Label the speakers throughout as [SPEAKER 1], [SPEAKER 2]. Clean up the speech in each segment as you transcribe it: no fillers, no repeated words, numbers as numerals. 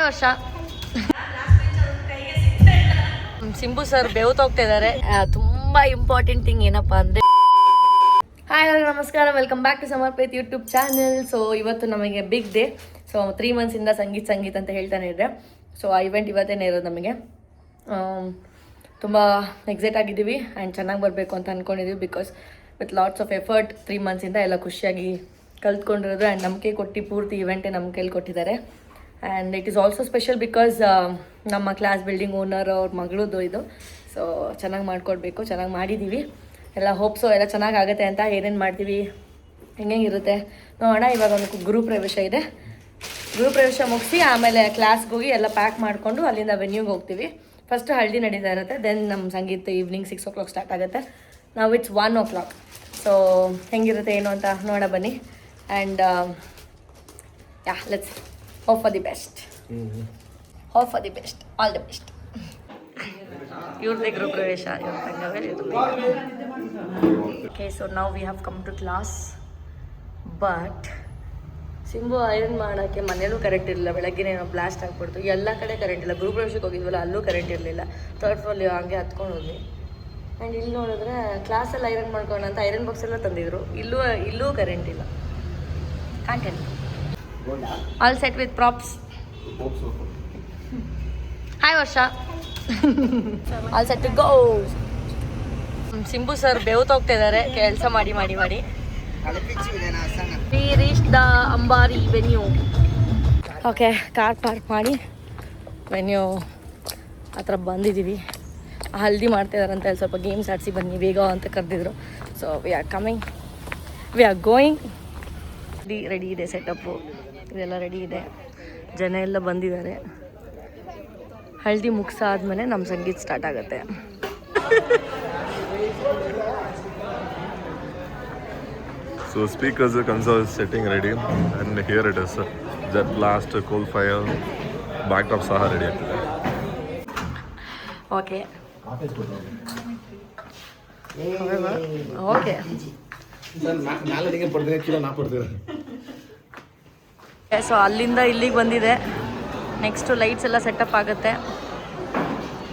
[SPEAKER 1] ವರ್ಷ ಸಿಂಬು ಸರ್ ಬೆವ್ತೋಗ್ತಾ ಇದ್ದಾರೆ. ತುಂಬಾ ಇಂಪಾರ್ಟೆಂಟ್ ಥಿಂಗ್ ಏನಪ್ಪಾ ಅಂದ್ರೆ, ಹಾಯ್ ನಮಸ್ಕಾರ, welcome back to Samarpit YouTube channel. So ಇವತ್ತು ನಮಗೆ ಬಿಗ್ ಡೇ. ಸೊ 3 ಮಂತ್ಸಿಂದ ಸಂಗೀತ್ ಅಂತ ಹೇಳ್ತಾನೆ ಇದ್ದೆ. ಸೊ ಆ ಇವೆಂಟ್ ಇವತ್ತೇನೆ ಇರೋದು. ನಮಗೆ ತುಂಬ ಎಕ್ಸೈಟ್ ಆಗಿದ್ದೀವಿ ಆ್ಯಂಡ್ ಚೆನ್ನಾಗಿ ಬರಬೇಕು ಅಂತ ಅಂದ್ಕೊಂಡಿದ್ದೀವಿ. Because with lots of effort 3 ಮಂತ್ಸಿಂದ ಎಲ್ಲ ಖುಷಿಯಾಗಿ ಕಲ್ತ್ಕೊಂಡಿರೋದು ಆ್ಯಂಡ್ ನಂಬಿಕೆ ಕೊಟ್ಟು ಪೂರ್ತಿ ಇವೆಂಟೇ ನಮ್ಮ ಕೈಲಿ ಕೊಟ್ಟಿದ್ದಾರೆ. And it is also special because ನಮ್ಮ ಕ್ಲಾಸ್ ಬಿಲ್ಡಿಂಗ್ ಓನರ್ ಅವ್ರ ಮಗಳದು ಇದು. ಸೊ ಚೆನ್ನಾಗಿ ಮಾಡಿಕೊಡ್ಬೇಕು, ಚೆನ್ನಾಗಿ ಮಾಡಿದ್ದೀವಿ. ಎಲ್ಲ ಹೋಪ್ಸು ಎಲ್ಲ ಚೆನ್ನಾಗಿ ಆಗುತ್ತೆ ಅಂತ. ಏನೇನು ಮಾಡ್ತೀವಿ, ಹೆಂಗಿರುತ್ತೆ ನೋಡೋಣ. ಇವಾಗ ಒಂದು ಗೃಹಪ್ರವೇಶ ಇದೆ. ಗೃಹಪ್ರವೇಶ ಮುಗಿಸಿ ಆಮೇಲೆ ಕ್ಲಾಸ್ಗೆ ಹೋಗಿ ಎಲ್ಲ ಪ್ಯಾಕ್ ಮಾಡಿಕೊಂಡು ಅಲ್ಲಿಂದ ವೆನ್ಯೂಗೆ ಹೋಗ್ತೀವಿ. ಫಸ್ಟ್ ಹಳದಿ ನಡೀತಾ ಇರುತ್ತೆ, ದೆನ್ ನಮ್ಮ ಸಂಗೀತ ಈವ್ನಿಂಗ್ 6 o'clock ಸ್ಟಾರ್ಟ್ ಆಗುತ್ತೆ. ನಾವು ಇಟ್ಸ್ 1 o'clock. ಸೊ ಹೆಂಗಿರುತ್ತೆ ಏನು ಅಂತ ನೋಡ ಬನ್ನಿ. And yeah let's hope for the best. Hope for the best, all the best. ಇವ್ರದ್ದೇ ಗೃಹಪ್ರವೇಶ, ಇವ್ರ ತಂಗವೇ ಓಕೆ. ಸೊ ನಾವು we have come to class. But Simbu iron ಮಾಡೋಕ್ಕೆ ಮನೇಲೂ ಕರೆಂಟ್ ಇರಲಿಲ್ಲ. ಬೆಳಗ್ಗೆನೇ ನಾವು ಬ್ಲಾಸ್ಟ್ ಆಗಿಬಿಡ್ತು. ಎಲ್ಲ ಕಡೆ ಕರೆಂಟ್ ಇಲ್ಲ. ಗೃಹಪ್ರವೇಶಕ್ಕೆ ಹೋಗಿದ್ವಲ್ಲ, ಅಲ್ಲೂ ಕರೆಂಟ್ ಇರಲಿಲ್ಲ. 3rd floor ಹಂಗೆ ಹತ್ಕೊಂಡು ಹೋದ್ವಿ. ಆ್ಯಂಡ್ ಇಲ್ಲಿ ನೋಡಿದ್ರೆ ಕ್ಲಾಸಲ್ಲಿ ಐರನ್ ಮಾಡ್ಕೊಂಡು ಅಂತ ಐರನ್ ಬಾಕ್ಸ್ ಎಲ್ಲ ತಂದಿದ್ರು. ಇಲ್ಲೂ ಕರೆಂಟ್ ಇಲ್ಲ. Can't help. All set with props. Hi Varsha. All set to go. Simbu sir ಬೆವ್ತೋಗ್ತಾ ಇದ್ದಾರೆ ಕೆಲಸ ಮಾಡಿ. We reach the Ambari venue. Okay, car park ಮಾಡಿ ವೆನ್ಯೂ ಹತ್ರ ಬಂದಿದ್ದೀವಿ. ಹಲ್ದಿ ಮಾಡ್ತಾಯಿದಾರಂತ ಹೇಳಿ ಸ್ವಲ್ಪ ಗೇಮ್ಸ್ ಆಡಿಸಿ ಬನ್ನಿ ಬೇಗ ಅಂತ ಕರೆದಿದ್ರು. So we are coming, we are going. Ready ಇದೆ, ಸೆಟಪ್ಪು ಇದೆಲ್ಲ ರೆಡಿ ಇದೆ. ಜನ ಎಲ್ಲ ಬಂದಿದ್ದಾರೆ. ಹಳದಿ ಮುಗಿಸಾದ್ಮೇಲೆ ನಮ್ಮ ಸಂಗೀತ ಸ್ಟಾರ್ಟ್ ಆಗುತ್ತೆ.
[SPEAKER 2] So speakers, console is setting ready, and here it is. Jet blast, coal fire, backdrop saha ready.
[SPEAKER 1] Okay. Okay. So ಅಲ್ಲಿಂದ ಇಲ್ಲಿಗೆ ಬಂದಿದೆ. ನೆಕ್ಸ್ಟು ಲೈಟ್ಸ್ ಎಲ್ಲ ಸೆಟಪ್ ಆಗುತ್ತೆ.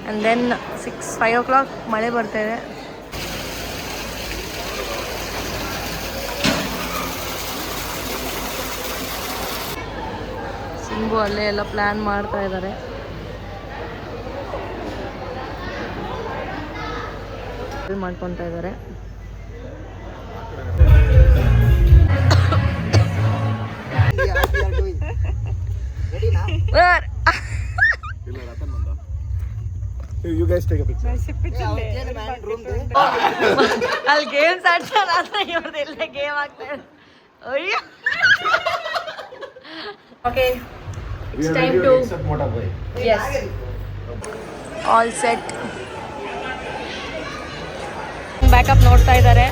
[SPEAKER 1] ಆ್ಯಂಡ್ ದೆನ್ 5 o'clock ಮಳೆ ಬರ್ತಾಯಿದೆ. ಸಿಂಬು ಅಲ್ಲೇ ಎಲ್ಲ ಪ್ಲ್ಯಾನ್ ಮಾಡ್ತಾ ಇದ್ದಾರೆ. ಮಾಡ್ಕೊತಾ ಇದ್ದಾರೆ.
[SPEAKER 2] You guys take a picture.
[SPEAKER 1] ಅಲ್ಲಿ ಗೇಮ್ಸ್ ಆಡ್ತಾರೆ, ಇವ್ರದ್ದೆಲ್ಲ ಗೇಮ್ ಆಗ್ತಾರೆ. ಅಯ್ಯೋ. Okay, it's time to yes, all set. Backup ನೋಡ್ತಾ ಇದ್ದಾರೆ.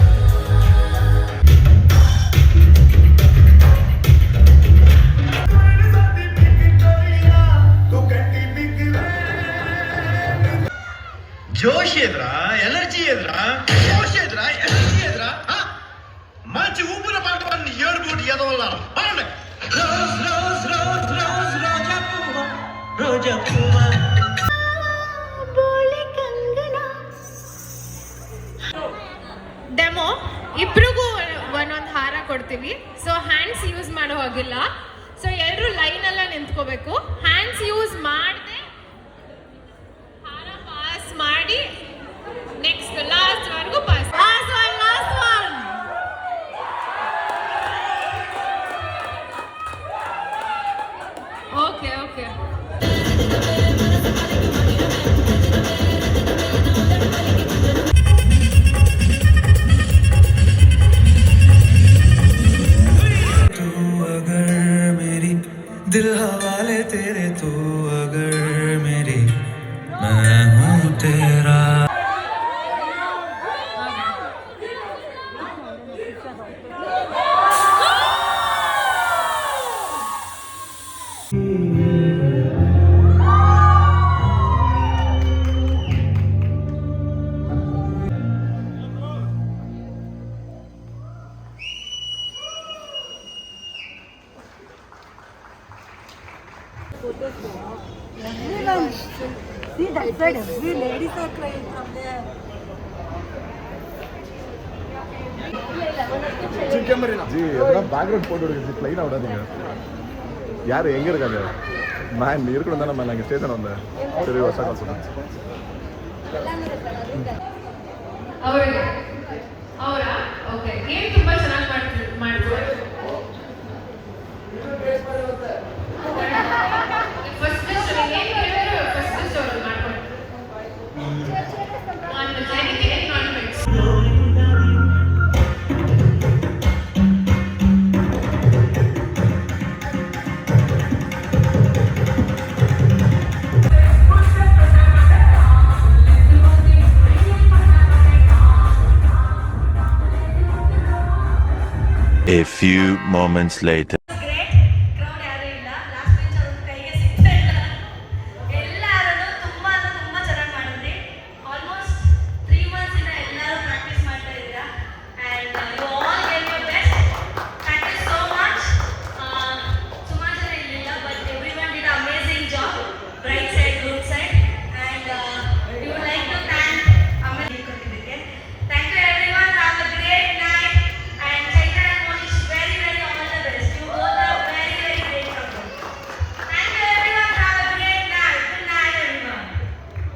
[SPEAKER 3] ಜೋಶ್ ಎದ್ರಾ, ಎನರ್ಜಿ ಎದ್ರಾ, ಜೋಶ್ ಎದ್ರಾ, ಎನರ್ಜಿ ಎದ್ರಾ, మంచి ఊపిరి పట్టుకొని ఏడుగుడు ఎదవల్ల పాడండి. రోజ్ రోజ్ రోజ్ రోజ్ రోజా పువ్వ, రోజా పువ్వ.
[SPEAKER 4] ಡೆಮೋ ಇಬ್ರಿಗೂ ಒಂದೊಂದು ಹಾರ ಕೊಡ್ತೀವಿ. ಸೊ ಹ್ಯಾಂಡ್ಸ್ ಯೂಸ್ ಮಾಡೋ ಹಾಗಿಲ್ಲ. ಸೊ ಎಲ್ಲರೂ ಲೈನ್ ಎಲ್ಲ ನಿಂತ್ಕೋಬೇಕು. ಹ್ಯಾಂಡ್ಸ್ ಯೂಸ್ ಮಾಡದೆ ಹಾರ ಪಾಸ್ ಮಾಡಿ ನೆಕ್ಸ್ಟ್ ಲಾಸ್ಟ್ ವರೆಗೂ ಪಾಸ್. Last one. ಓಕೆ.
[SPEAKER 5] दिल हवाले तेरे, तू अगर मेरी, मैं हूँ तेरा.
[SPEAKER 1] See that side, every ladies are crying from there.
[SPEAKER 2] G எதனா பேக்ரவுண்ட் போட்டு விடுங்க ஜி ப்ளைனாக விடாதீங்க. யார் எங்கே இருக்காங்க? நான் இருக்கணும் தானே நான் இங்கே ஸ்டேஷன் வந்தேன். சரி வருஷம் கால் சொன்னேன்.
[SPEAKER 4] ಅವರಾ ಓಕೆ ಏನು ತುಂಬಾ ಚೆನ್ನಾಗಿ ಮಾಡ್ತಾರೆ ಫಸ್ಟ್ ಸ್ಟೋರಿ ಏನು ಹೇಳಿದ್ರು ಫಸ್ಟ್ ಸ್ಟೋರಿ ಮಾಡ್ಕೊಂಡು ನಾನು ಜೈನಿಗೆ non veg
[SPEAKER 6] A few moments later.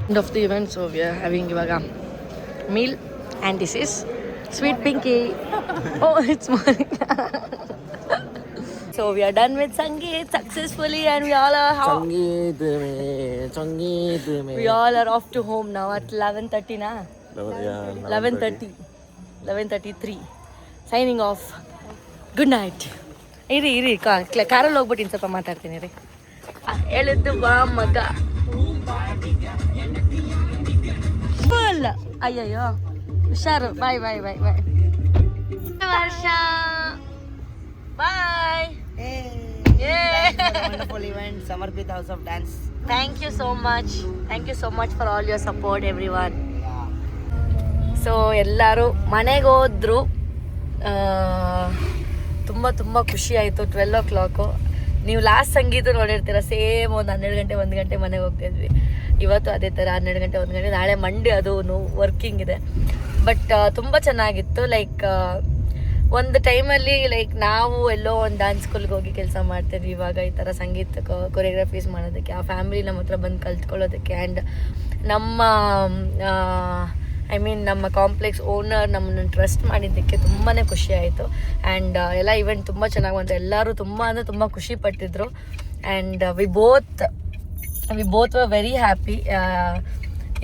[SPEAKER 1] End of the event, so we are having ivaga meal and this is sweet pinky. Oh, it's morning. So we are done with Sangeet successfully and we all are we all are off to home now at 11:30 na 11:33 signing off. Good night. ಇರಿ ಕಾರಲ್ಲಿ ಹೋಗ್ಬಿಟ್ಟು ಇನ್ನು ಸ್ವಲ್ಪ ಮಾತಾಡ್ತೀನಿ ರೀ. ಹೇಳಿದ್ದು ಬಾ ಮಗ ಫುಲ್ ಅಯ್ಯಯ್ಯೋ ಹುಷಾರು. ಬಾಯ್ ವರ್ಷ ಬಾಯ್.
[SPEAKER 7] Wonderful event, Samarpit House of Dance.
[SPEAKER 1] Thank you so much for all your support everyone. So ಎಲ್ಲರೂ ಮನೆಗೆ ಹೋದ್ರು. ತುಂಬ ಖುಷಿ ಆಯಿತು. 12 o'clock ನೀವು ಲಾಸ್ಟ್ ಸಂಗೀತ ನೋಡಿರ್ತೀರ, ಸೇಮ್ ಒಂದು 12 ಗಂಟೆ 1 ಗಂಟೆ ಮನೆಗೆ ಹೋಗ್ತಿದ್ವಿ. ಇವತ್ತು ಅದೇ ಥರ 12 ಗಂಟೆ 1 ಗಂಟೆ. ನಾಳೆ ಮಂಡೇ ಅದು ವರ್ಕಿಂಗ್ ಇದೆ. ಬಟ್ ತುಂಬ ಚೆನ್ನಾಗಿತ್ತು. ಲೈಕ್ ಒಂದು ಟೈಮಲ್ಲಿ ಲೈಕ್ ನಾವು ಎಲ್ಲೋ ಒಂದು ಡ್ಯಾನ್ಸ್ ಸ್ಕೂಲ್ಗೆ ಹೋಗಿ ಕೆಲಸ ಮಾಡ್ತಿದ್ವಿ. ಇವಾಗ ಈ ಥರ ಸಂಗೀತ ಕೊರಿಯೋಗ್ರಫೀಸ್ ಮಾಡೋದಕ್ಕೆ, ಆ ಫ್ಯಾಮಿಲಿ ನಮ್ಮ ಹತ್ರ ಬಂದು ಕಲ್ತ್ಕೊಳ್ಳೋದಕ್ಕೆ, ಆ್ಯಂಡ್ ನಮ್ಮ ನಮ್ಮ ಕಾಂಪ್ಲೆಕ್ಸ್ ಓನರ್ ನಮ್ಮನ್ನು ಟ್ರಸ್ಟ್ ಮಾಡಿದ್ದಕ್ಕೆ ತುಂಬಾ ಖುಷಿ ಆಯಿತು. ಆ್ಯಂಡ್ ಎಲ್ಲ ಇವೆಂಟ್ ತುಂಬ ಚೆನ್ನಾಗಿ ಬಂತು. ಎಲ್ಲರೂ ತುಂಬ ಖುಷಿ ಪಟ್ಟಿದ್ರು. And we both were very happy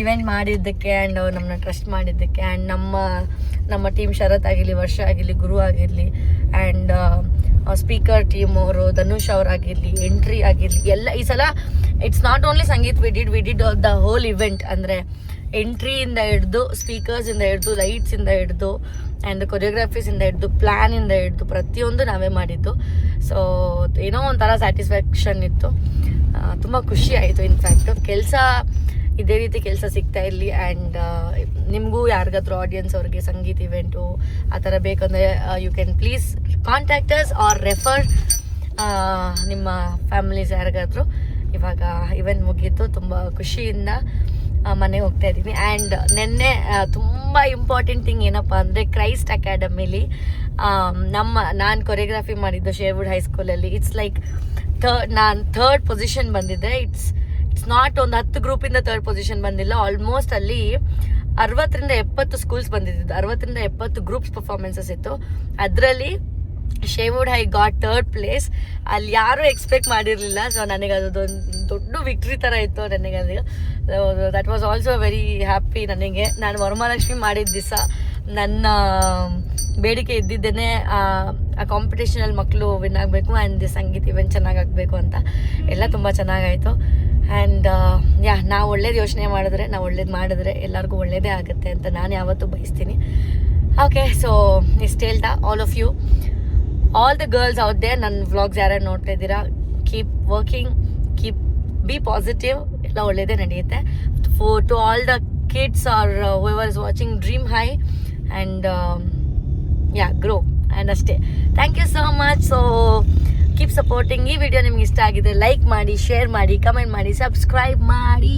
[SPEAKER 1] event ಮಾಡಿದ್ದಕ್ಕೆ ಆ್ಯಂಡ್ ಅವ್ರು ನಮ್ಮನ್ನ ಟ್ರಸ್ಟ್ ಮಾಡಿದ್ದಕ್ಕೆ. ಆ್ಯಂಡ್ ನಮ್ಮ ಟೀಮ್ ಶರತ್ ಆಗಿರಲಿ, ವರ್ಷ ಆಗಿರಲಿ, ಗುರು ಆಗಿರಲಿ, ಆ್ಯಂಡ್ ಸ್ಪೀಕರ್ ಟೀಮ್ ಅವರು, ಧನುಷ್ ಅವರಾಗಿರಲಿ, ಎಂಟ್ರಿ ಆಗಿರಲಿ, ಎಲ್ಲ ಈ ಸಲ it's not only sangeet we did the whole event. ಅಂದರೆ ಎಂಟ್ರಿಯಿಂದ ಹಿಡ್ದು, ಸ್ಪೀಕರ್ಸಿಂದ ಹಿಡ್ದು, ಲೈಟ್ಸಿಂದ ಹಿಡ್ದು, ಆ್ಯಂಡ್ ಕೊರಿಯೋಗ್ರಫೀಸಿಂದ ಹಿಡ್ದು, ಪ್ಲ್ಯಾನಿಂದ ಹಿಡ್ದು ಪ್ರತಿಯೊಂದು ನಾವೇ ಮಾಡಿದ್ದು. ಸೊ ಏನೋ ಒಂಥರ ಸ್ಯಾಟಿಸ್ಫ್ಯಾಕ್ಷನ್ ಇತ್ತು. ತುಂಬ ಖುಷಿ ಆಯಿತು. ಇನ್ಫ್ಯಾಕ್ಟು ಕೆಲಸ ಇದೇ ರೀತಿ ಕೆಲಸ ಸಿಗ್ತಾ ಇರಲಿ. ಆ್ಯಂಡ್ ನಿಮಗೂ ಯಾರಿಗಾದ್ರೂ ಆಡಿಯನ್ಸ್ ಅವ್ರಿಗೆ ಸಂಗೀತ ಇವೆಂಟು ಆ ಥರ ಬೇಕಂದರೆ you can please contractors or refer ನಿಮ್ಮ ಫ್ಯಾಮಿಲೀಸ್ ಯಾರಿಗಾದ್ರೂ. ಇವಾಗ ಇವೆಂಟ್ ಮುಗೀತು. ತುಂಬ ಖುಷಿಯಿಂದ ಮನೆಗೆ ಹೋಗ್ತಾ ಇದ್ದೀವಿ. ಆ್ಯಂಡ್ ನೆನ್ನೆ ತುಂಬ ಇಂಪಾರ್ಟೆಂಟ್ ಥಿಂಗ್ ಏನಪ್ಪ ಅಂದರೆ, ಕ್ರೈಸ್ಟ್ ಅಕಾಡೆಮಿಲಿ ನಾನು ಕೊರಿಯೋಗ್ರಫಿ ಮಾಡಿದ್ದು ಶೇರ್ವುಡ್ ಹೈಸ್ಕೂಲಲ್ಲಿ. ಇಟ್ಸ್ ಲೈಕ್ ನಾನು ಥರ್ಡ್ ಪೊಸಿಷನ್ ಬಂದಿದ್ದೆ. ಇಟ್ಸ್ ನಾಟ್ ಒಂದು 10 ಗ್ರೂಪಿಂದ ಥರ್ಡ್ ಪೊಸಿಷನ್ ಬಂದಿಲ್ಲ. ಆಲ್ಮೋಸ್ಟ್ ಅಲ್ಲಿ 60ರಿಂದ 70 ಸ್ಕೂಲ್ಸ್ ಬಂದಿದ್ದು, 60ರಿಂದ 70 ಗ್ರೂಪ್ಸ್ ಪರ್ಫಾರ್ಮೆನ್ಸಸ್ ಇತ್ತು. ಅದರಲ್ಲಿ ಶೇರ್ವುಡ್ ಹೈ ಗಾಟ್ 3rd ಪ್ಲೇಸ್. ಅಲ್ಲಿ ಯಾರೂ ಎಕ್ಸ್ಪೆಕ್ಟ್ ಮಾಡಿರಲಿಲ್ಲ. ಸೊ ನನಗೆ ಅದೊಂದು ದೊಡ್ಡ ವಿಕ್ಟ್ರಿ ಥರ ಇತ್ತು ನನಗೆ. ಅದು that was also very happy ನನಗೆ. ನಾನು ವರಮಹಾಲಕ್ಷ್ಮಿ ಮಾಡಿದ ದಿವಸ ನನ್ನ ಬೇಡಿಕೆ ಇದ್ದಿದ್ದೇನೆ ಆ ಕಾಂಪಿಟೇಷನಲ್ಲಿ ಮಕ್ಕಳು ವಿನ್ ಆಗಬೇಕು ಆ್ಯಂಡ್ ಸಂಗೀತ ಇವೆಂಟ್ ಚೆನ್ನಾಗಾಗಬೇಕು ಅಂತ. ಎಲ್ಲ ತುಂಬ ಚೆನ್ನಾಗಾಯಿತು. ಆ್ಯಂಡ್ ನಾವು ಒಳ್ಳೇದು ಯೋಚನೆ ಮಾಡಿದ್ರೆ, ನಾವು ಒಳ್ಳೇದು ಮಾಡಿದ್ರೆ ಎಲ್ಲರಿಗೂ ಒಳ್ಳೇದೇ ಆಗುತ್ತೆ ಅಂತ ನಾನು ಯಾವತ್ತೂ ಬಯಸ್ತೀನಿ. ಓಕೆ, ಸೊ ಇಷ್ಟು ಹೇಳ್ತಾ all the girls out there, ನನ್ನ ವ್ಲಾಗ್ಸ್ ಯಾರ್ಯಾರು ನೋಡ್ತಾ ಇದ್ದೀರಾ, ಕೀಪ್ ವರ್ಕಿಂಗ್, ಬಿ ಪಾಸಿಟಿವ್, ಎಲ್ಲ ಒಳ್ಳೇದೇ ನಡೆಯುತ್ತೆ. To all the kids or whoever is watching, dream high and grow, and ಅಷ್ಟೇ. Thank you so much. So keep supporting. ಈ ವಿಡಿಯೋ ನಿಮ್ಗೆ ಇಷ್ಟ ಆಗಿದ್ರೆ ಲೈಕ್ ಮಾಡಿ, ಶೇರ್ ಮಾಡಿ, ಕಮೆಂಟ್ ಮಾಡಿ, ಸಬ್ಸ್ಕ್ರೈಬ್ ಮಾಡಿ.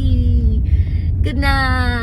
[SPEAKER 1] Good night.